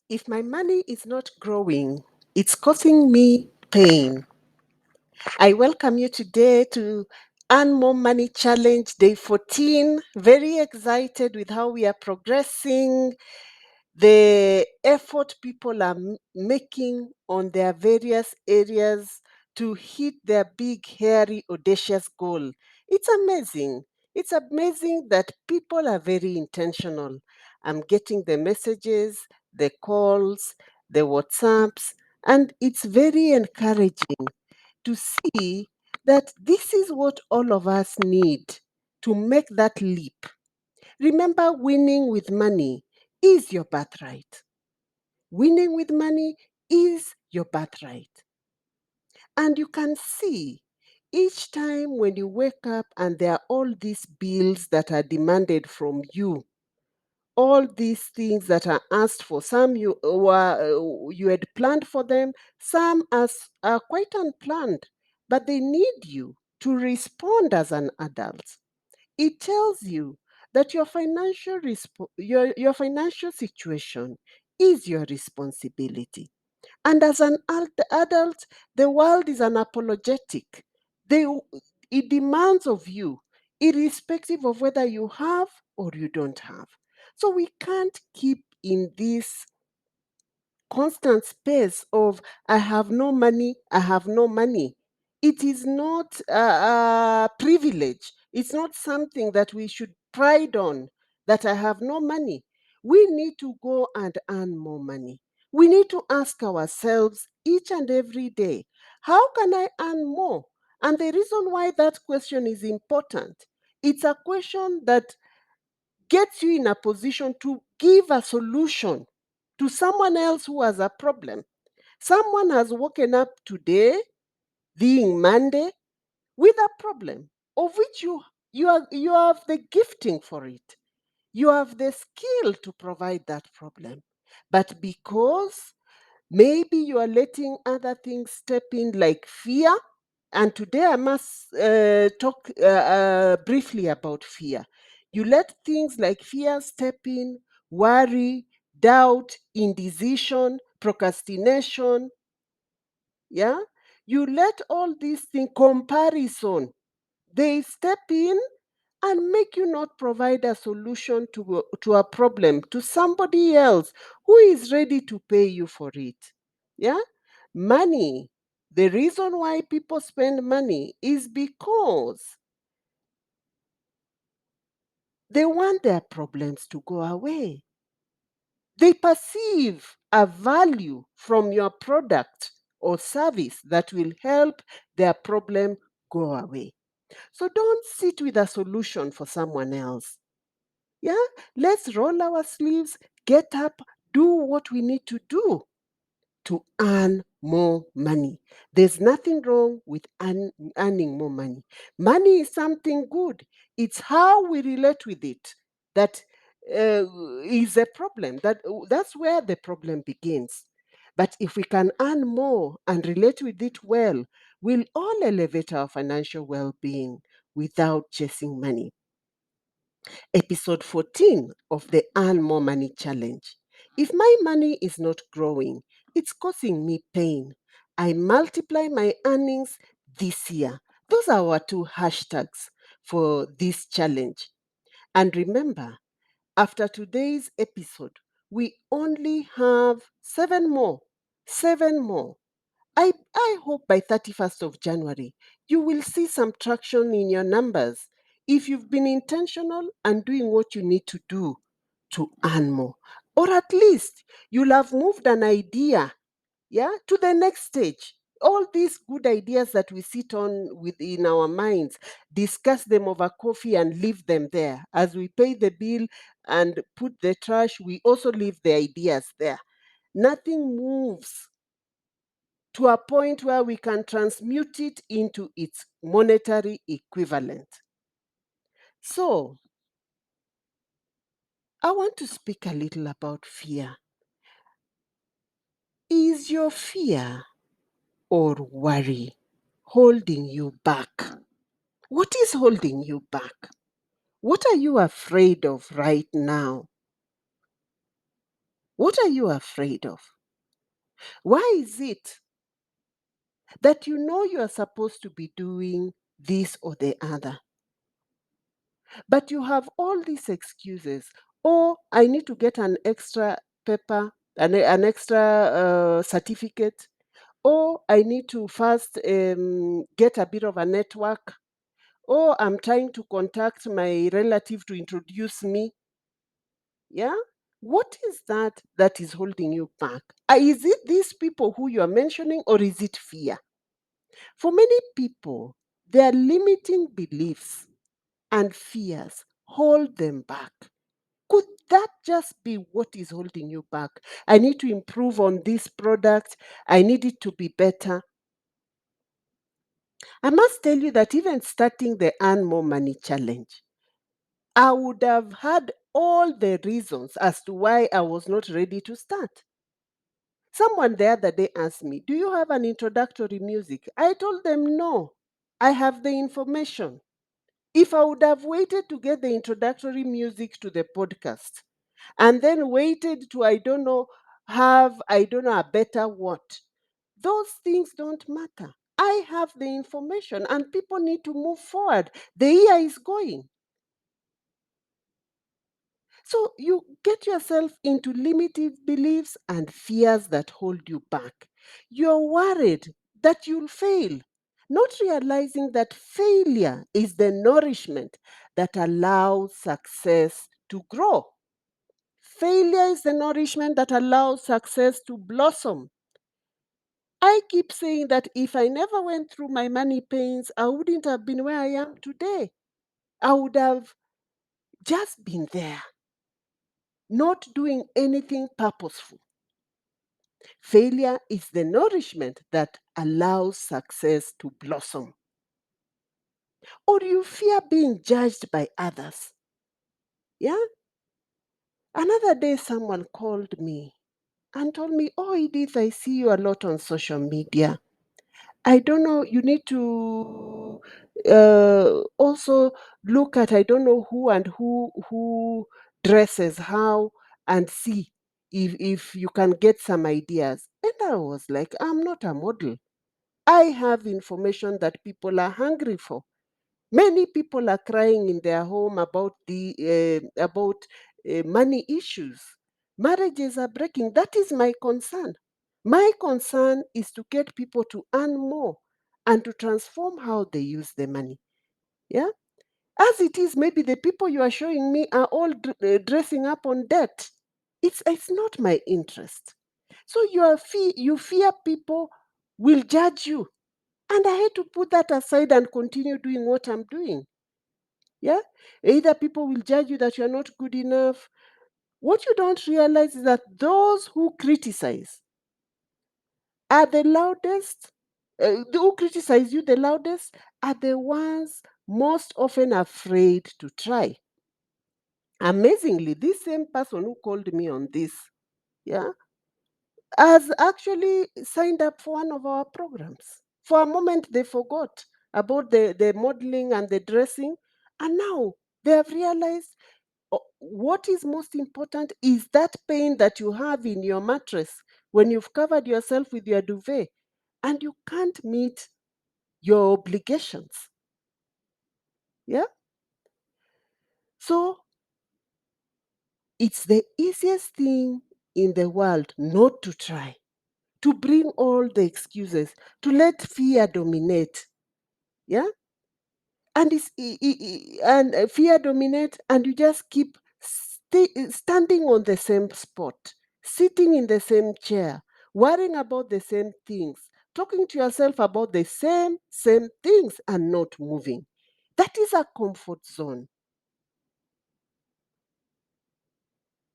If my money is not growing, it's causing me pain. I welcome you today to Earn More Money Challenge Day 14. Very excited with how we are progressing, the effort people are making on their various areas to hit their big, hairy, audacious goal. It's amazing. It's amazing that people are very intentional. I'm getting the messages, the calls, the WhatsApps, and it's very encouraging to see that this is what all of us need to make that leap. Remember, winning with money is your birthright. Winning with money is your birthright. And you can see each time when you wake up and there are all these bills that are demanded from you, all these things that are asked for. Some you had planned for them, some are quite unplanned, but they need you to respond as an adult. It tells you that your financial situation is your responsibility. And as an adult, the world is unapologetic. They, it demands of you, irrespective of whether you have or you don't have. So we can't keep in this constant space of I have no money, I have no money. It is not a privilege. It's not something that we should pride on that I have no money. We need to go and earn more money. We need to ask ourselves each and every day, how can I earn more? And the reason why that question is important, it's a question that gets you in a position to give a solution to someone else who has a problem. Someone has woken up today, being Monday, with a problem of which you have the gifting for it. You have the skill to provide that problem. But because maybe you are letting other things step in like fear, and today I must talk briefly about fear. You let things like fear step in, worry, doubt, indecision, procrastination. Yeah. You let all these things, comparison, they step in and make you not provide a solution to a problem to somebody else who is ready to pay you for it. Yeah. Money. The reason why people spend money is because they want their problems to go away. They perceive a value from your product or service that will help their problem go away. So don't sit with a solution for someone else. Yeah, let's roll our sleeves, get up, do what we need to do to earn more money. There's nothing wrong with earning more money. Money is something good. It's how we relate with it that is a problem. That's where the problem begins. But if we can earn more and relate with it well, we'll all elevate our financial well-being without chasing money. Episode 14 of the Earn More Money Challenge. If my money is not growing, it's causing me pain. I multiply my earnings this year. Those are our two hashtags for this challenge. And remember, after today's episode, we only have seven more. Seven more. I hope by 31st of January, you will see some traction in your numbers if you've been intentional and doing what you need to do to earn more. Or at least you'll have moved an idea, yeah, to the next stage. All these good ideas that we sit on within our minds, discuss them over coffee and leave them there. As we pay the bill and put the trash, we also leave the ideas there. Nothing moves to a point where we can transmute it into its monetary equivalent. So, I want to speak a little about fear. Is your fear or worry holding you back? What is holding you back? What are you afraid of right now? What are you afraid of? Why is it that you know you are supposed to be doing this or the other, but you have all these excuses? Oh, I need to get an extra paper, an extra certificate. Oh, I need to first get a bit of a network. Oh, I'm trying to contact my relative to introduce me. Yeah? What is that is holding you back? Is it these people who you are mentioning, or is it fear? For many people, their limiting beliefs and fears hold them back. Could that just be what is holding you back? I need to improve on this product. I need it to be better. I must tell you that even starting the Earn More Money Challenge, I would have had all the reasons as to why I was not ready to start. Someone the other day asked me, "Do you have an introductory music?" I told them, "No, I have the information." If I would have waited to get the introductory music to the podcast and then waited to, I don't know, a better what, those things don't matter. I have the information and people need to move forward. The year is going. So you get yourself into limited beliefs and fears that hold you back. You're worried that you'll fail, not realizing that failure is the nourishment that allows success to grow. Failure is the nourishment that allows success to blossom. I keep saying that if I never went through my money pains, I wouldn't have been where I am today. I would have just been there, not doing anything purposeful. Failure is the nourishment that allows success to blossom. Or you fear being judged by others. Yeah? Another day, someone called me and told me, "Oh, Edith, I see you a lot on social media. I don't know, you need to also look at, I don't know who and who dresses how, and see if you can get some ideas." And I was like, "I'm not a model. I have information that people are hungry for. Many people are crying in their home about the money issues. Marriages are breaking. That is my concern. My concern is to get people to earn more and to transform how they use the money. Yeah. As it is, maybe the people you are showing me are all dressing up on debt. It's not my interest. So you fear people will judge you, and I had to put that aside and continue doing what I'm doing. Yeah? Either people will judge you that you're not good enough. What you don't realize is that those who criticize are the loudest, who criticize you the loudest are the ones most often afraid to try. Amazingly, this same person who called me on this, yeah, has actually signed up for one of our programs. For a moment, they forgot about the modeling and the dressing, and now they have realized what is most important is that pain that you have in your mattress when you've covered yourself with your duvet and you can't meet your obligations. Yeah? So it's the easiest thing in the world not to try, to bring all the excuses, to let fear dominate. Yeah? And fear dominate, and you just keep standing on the same spot, sitting in the same chair, worrying about the same things, talking to yourself about the same things, and not moving. That is a comfort zone.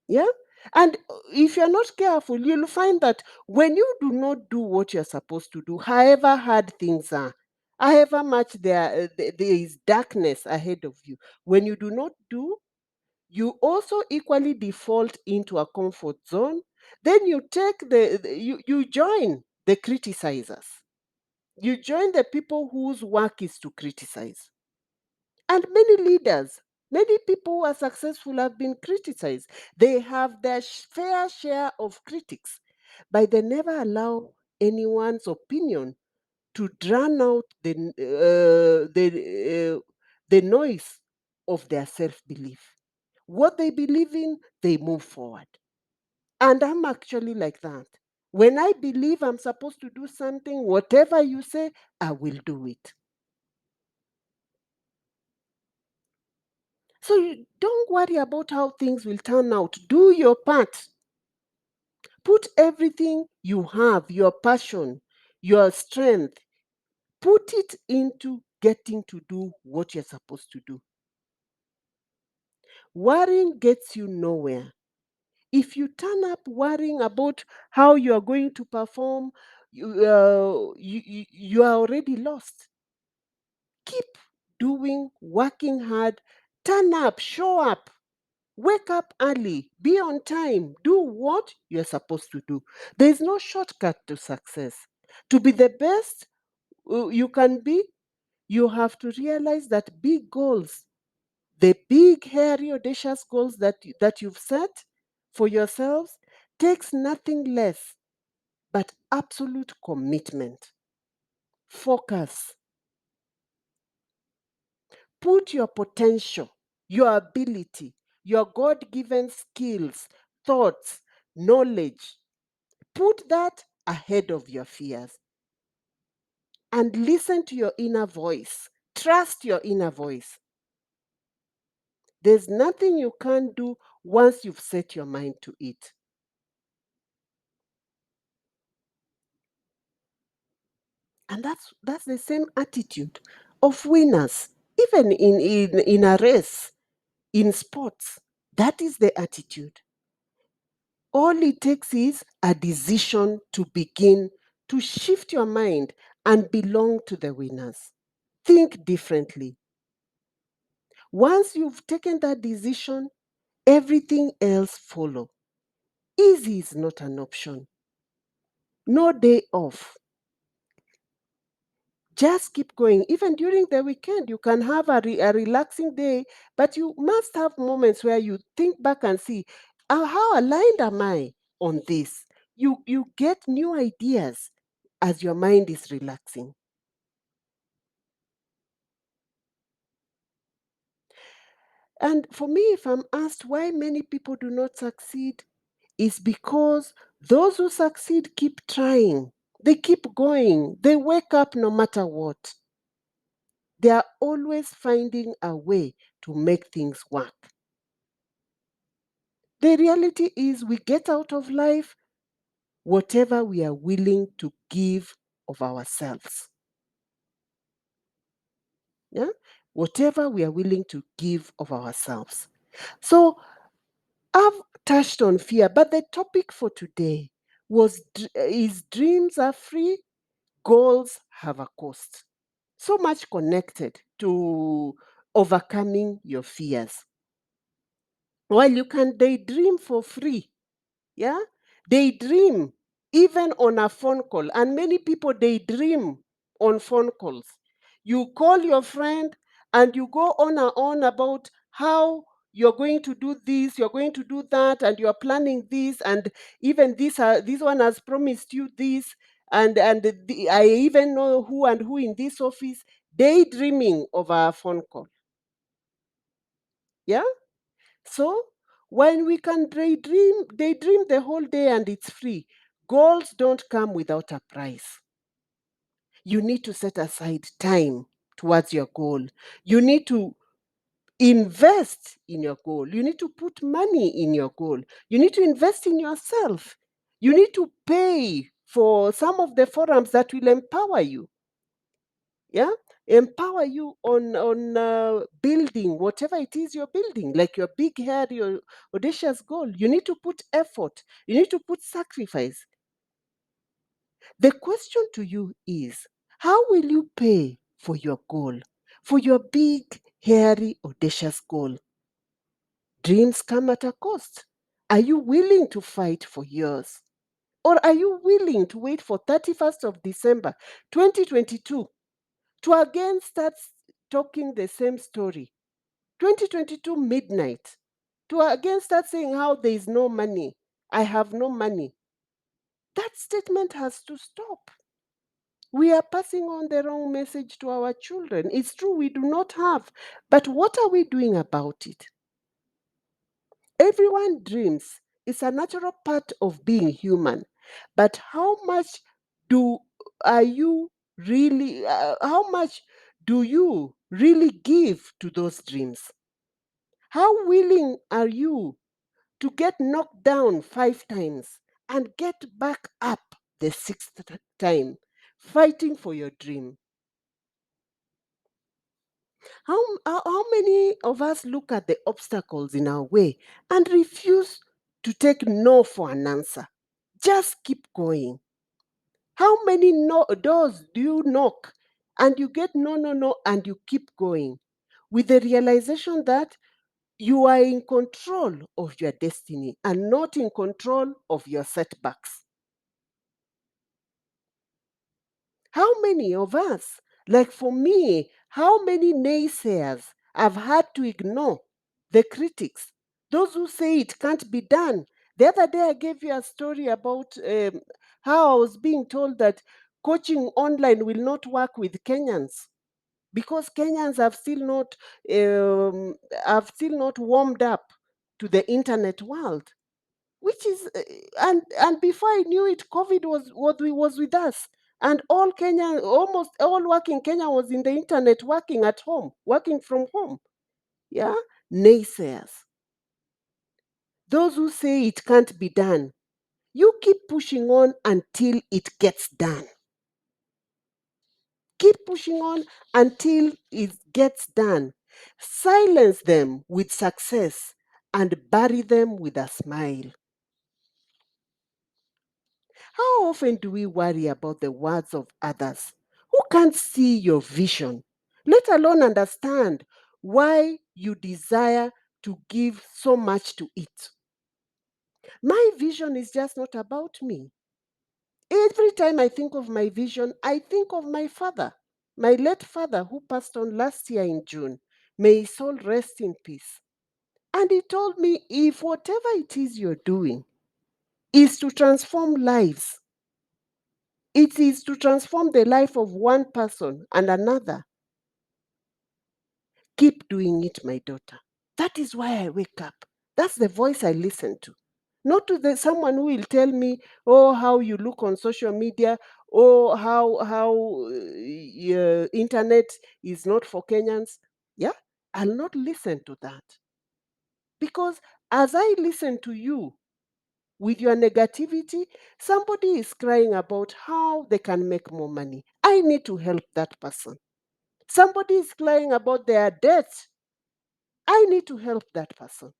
Yeah. And if you're not careful, you'll find that when you do not do what you're supposed to do, however hard things are, however much there is darkness ahead of you, when you do not do, you also equally default into a comfort zone. Then you take you join the criticizers. You join the people whose work is to criticize. And many leaders Many people who are successful have been criticized. They have their fair share of critics, but they never allow anyone's opinion to drown out the noise of their self-belief. What they believe in, they move forward. And I'm actually like that. When I believe I'm supposed to do something, whatever you say, I will do it. So you don't worry about how things will turn out. Do your part. Put everything you have, your passion, your strength, put it into getting to do what you're supposed to do. Worrying gets you nowhere. If you turn up worrying about how you are going to perform, you are already lost. Keep doing, working hard, turn up, show up, wake up early, be on time, do what you're supposed to do. There is no shortcut to success. To be the best you can be, you have to realize that big goals, the big, hairy, audacious goals that you've set for yourselves, takes nothing less but absolute commitment. Focus. Put your potential, your ability, your God given skills, thoughts, knowledge, put that ahead of your fears and listen to your inner voice. Trust your inner voice. There's nothing you can't do once you've set your mind to it. And that's the same attitude of winners, even in a race, in sports. That is the attitude. All it takes is a decision to begin to shift your mind and belong to the winners. Think differently. Once you've taken that decision, everything else follow. Easy is not an option. No day off. Just keep going. Even during the weekend, you can have a relaxing day, but you must have moments where you think back and see, how aligned am I on this? You get new ideas as your mind is relaxing. And for me, if I'm asked why many people do not succeed, it's because those who succeed keep trying. They keep going. They wake up no matter what. They are always finding a way to make things work. The reality is, we get out of life whatever we are willing to give of ourselves. Yeah? Whatever we are willing to give of ourselves. So I've touched on fear, but the topic for today is dreams are free, goals have a cost. So much connected to overcoming your fears. While you can daydream for free, yeah, daydream even on a phone call, and many people daydream on phone calls. You call your friend and you go on and on about how you're going to do this, you're going to do that, and you're planning this, and even this one has promised you this, and I even know who and who in this office. Daydreaming over a phone call. Yeah. So when we can daydream the whole day and it's free. Goals don't come without a price. You need to set aside time towards your goal. You need to invest in your goal. You need to put money in your goal. You need to invest in yourself. You need to pay for some of the forums that will empower you. Yeah, empower you on building whatever it is you're building, like your big head, your audacious goal. You need to put effort, you need to put sacrifice. The question to you is, how will you pay for your goal, for your big hairy audacious goal? Dreams come at a cost. Are you willing to fight for yours, or are you willing to wait for 31st of December 2022 to again start talking the same story? 2022 midnight, to again start saying how there is no money. I have no money. That statement has to stop. We are passing on the wrong message to our children. It's true, we do not have, but what are we doing about it? Everyone dreams. It's a natural part of being human. But do are you how much do you really give to those dreams? How willing are you to get knocked down 5 times and get back up the sixth time, fighting for your dream? How many of us look at the obstacles in our way and refuse to take no for an answer? Just keep going. How many doors do you knock and you get no, no, no, and you keep going with the realization that you are in control of your destiny and not in control of your setbacks? How many of us, like for me, how many naysayers I've had to ignore? The critics, those who say it can't be done. The other day, I gave you a story about how I was being told that coaching online will not work with Kenyans because Kenyans have still not warmed up to the internet world, which is and before I knew it, COVID was with us, and all Kenya, almost all work in Kenya was in the internet, working at home, working from home. Yeah, naysayers, those who say it can't be done. You keep pushing on until it gets done. Keep pushing on until it gets done. Silence them with success and bury them with a smile. How often do we worry about the words of others who can't see your vision, let alone understand why you desire to give so much to it? My vision is just not about me. Every time I think of my vision, I think of my father, my late father who passed on last year in June. May his soul rest in peace. And he told me if whatever it is you're doing is to transform lives, it is to transform the life of one person and another, keep doing it, my daughter. That is why I wake up. That's the voice I listen to. Not to someone who will tell me, oh, how you look on social media, oh, how internet is not for Kenyans. Yeah, I'll not listen to that. Because as I listen to you with your negativity, somebody is crying about how they can make more money. I need to help that person. Somebody is crying about their debt. I need to help that person.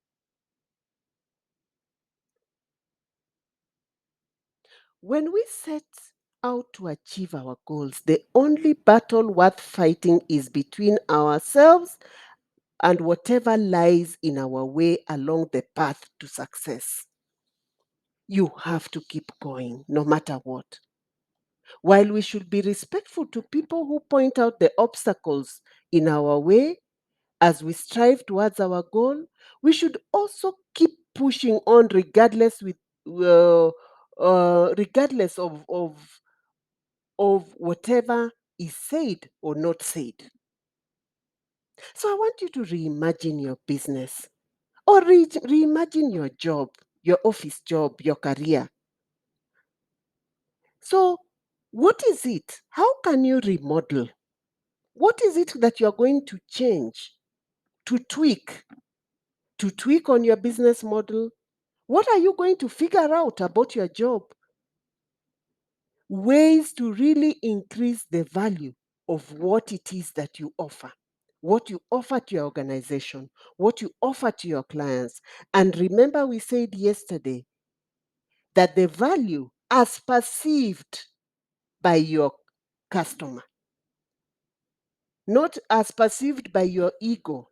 When we set out to achieve our goals, the only battle worth fighting is between ourselves and whatever lies in our way along the path to success. You have to keep going no matter what. While we should be respectful to people who point out the obstacles in our way as we strive towards our goal, we should also keep pushing on uh, regardless of whatever is said or not said. So I want you to reimagine your business or reimagine your job, your office job, your career. So, what is it? How can you remodel? What is it that you're going to change, to tweak, on your business model? What are you going to figure out about your job? Ways to really increase the value of what it is that you offer, what you offer to your organization, what you offer to your clients. And remember, we said yesterday that the value as perceived by your customer, not as perceived by your ego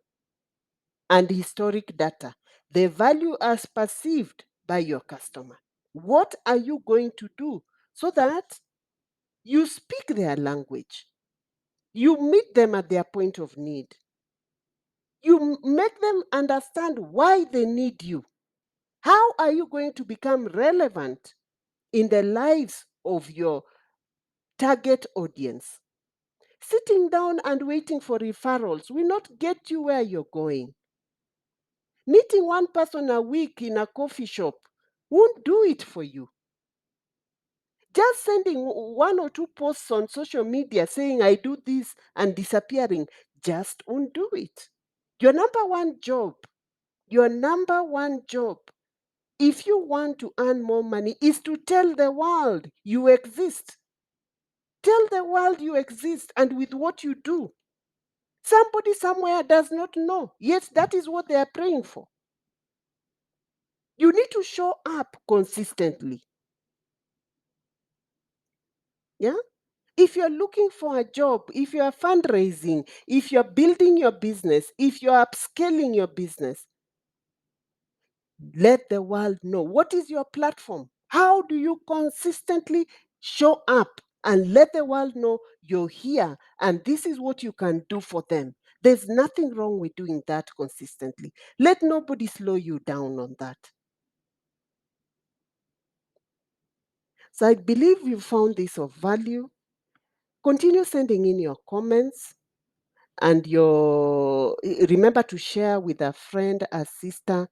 and historic data, the value as perceived by your customer. What are you going to do so that you speak their language? You meet them at their point of need. You make them understand why they need you. How are you going to become relevant in the lives of your target audience? Sitting down and waiting for referrals will not get you where you're going. Meeting one person a week in a coffee shop won't do it for you. Just sending one or two posts on social media saying I do this and disappearing just won't do it. Your number one job, your number one job, if you want to earn more money, is to tell the world you exist. Tell the world you exist and with what you do. Somebody somewhere does not know, yet that is what they are praying for. You need to show up consistently. Yeah? If you're looking for a job, if you're fundraising, if you're building your business, if you're upscaling your business, let the world know. What is your platform? How do you consistently show up and let the world know you're here and this is what you can do for them? There's nothing wrong with doing that consistently. Let nobody slow you down on that. So I believe you found this of value. Continue sending in your comments and remember to share with a friend, a sister,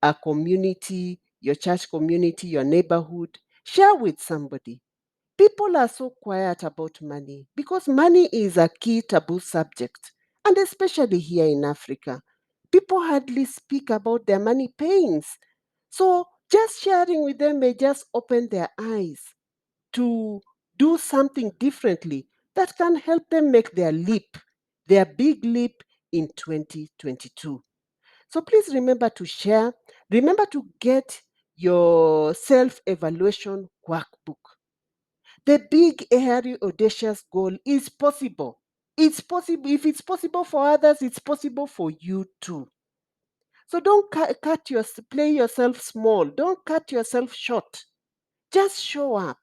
a community, your church community, your neighborhood. Share with somebody. People are so quiet about money because money is a key taboo subject, and especially here in Africa. People hardly speak about their money pains. So just sharing with them may just open their eyes to do something differently that can help them make their leap, their big leap in 2022. So please remember to share. Remember to get your self evaluation workbook. The big, hairy, audacious goal is possible. It's possible. If it's possible for others, it's possible for you too. So don't play yourself small. Don't cut yourself short. Just show up.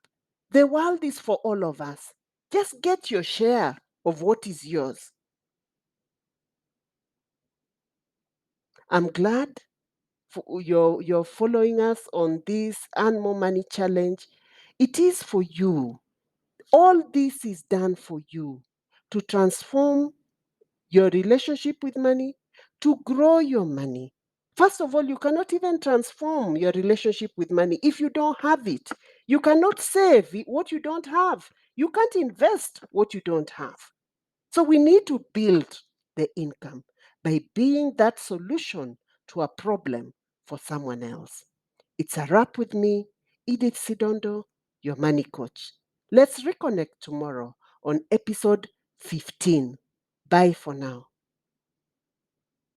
The world is for all of us. Just get your share of what is yours. I'm glad you're following us on this Earn More Money Challenge. It is for you. All this is done for you to transform your relationship with money, to grow your money. First of all, you cannot even transform your relationship with money if you don't have it. You cannot save what you don't have. You can't invest what you don't have. So we need to build the income by being that solution to a problem for someone else. It's a wrap with me, Edith Sidondo, your money coach. Let's reconnect tomorrow on episode 15. Bye for now.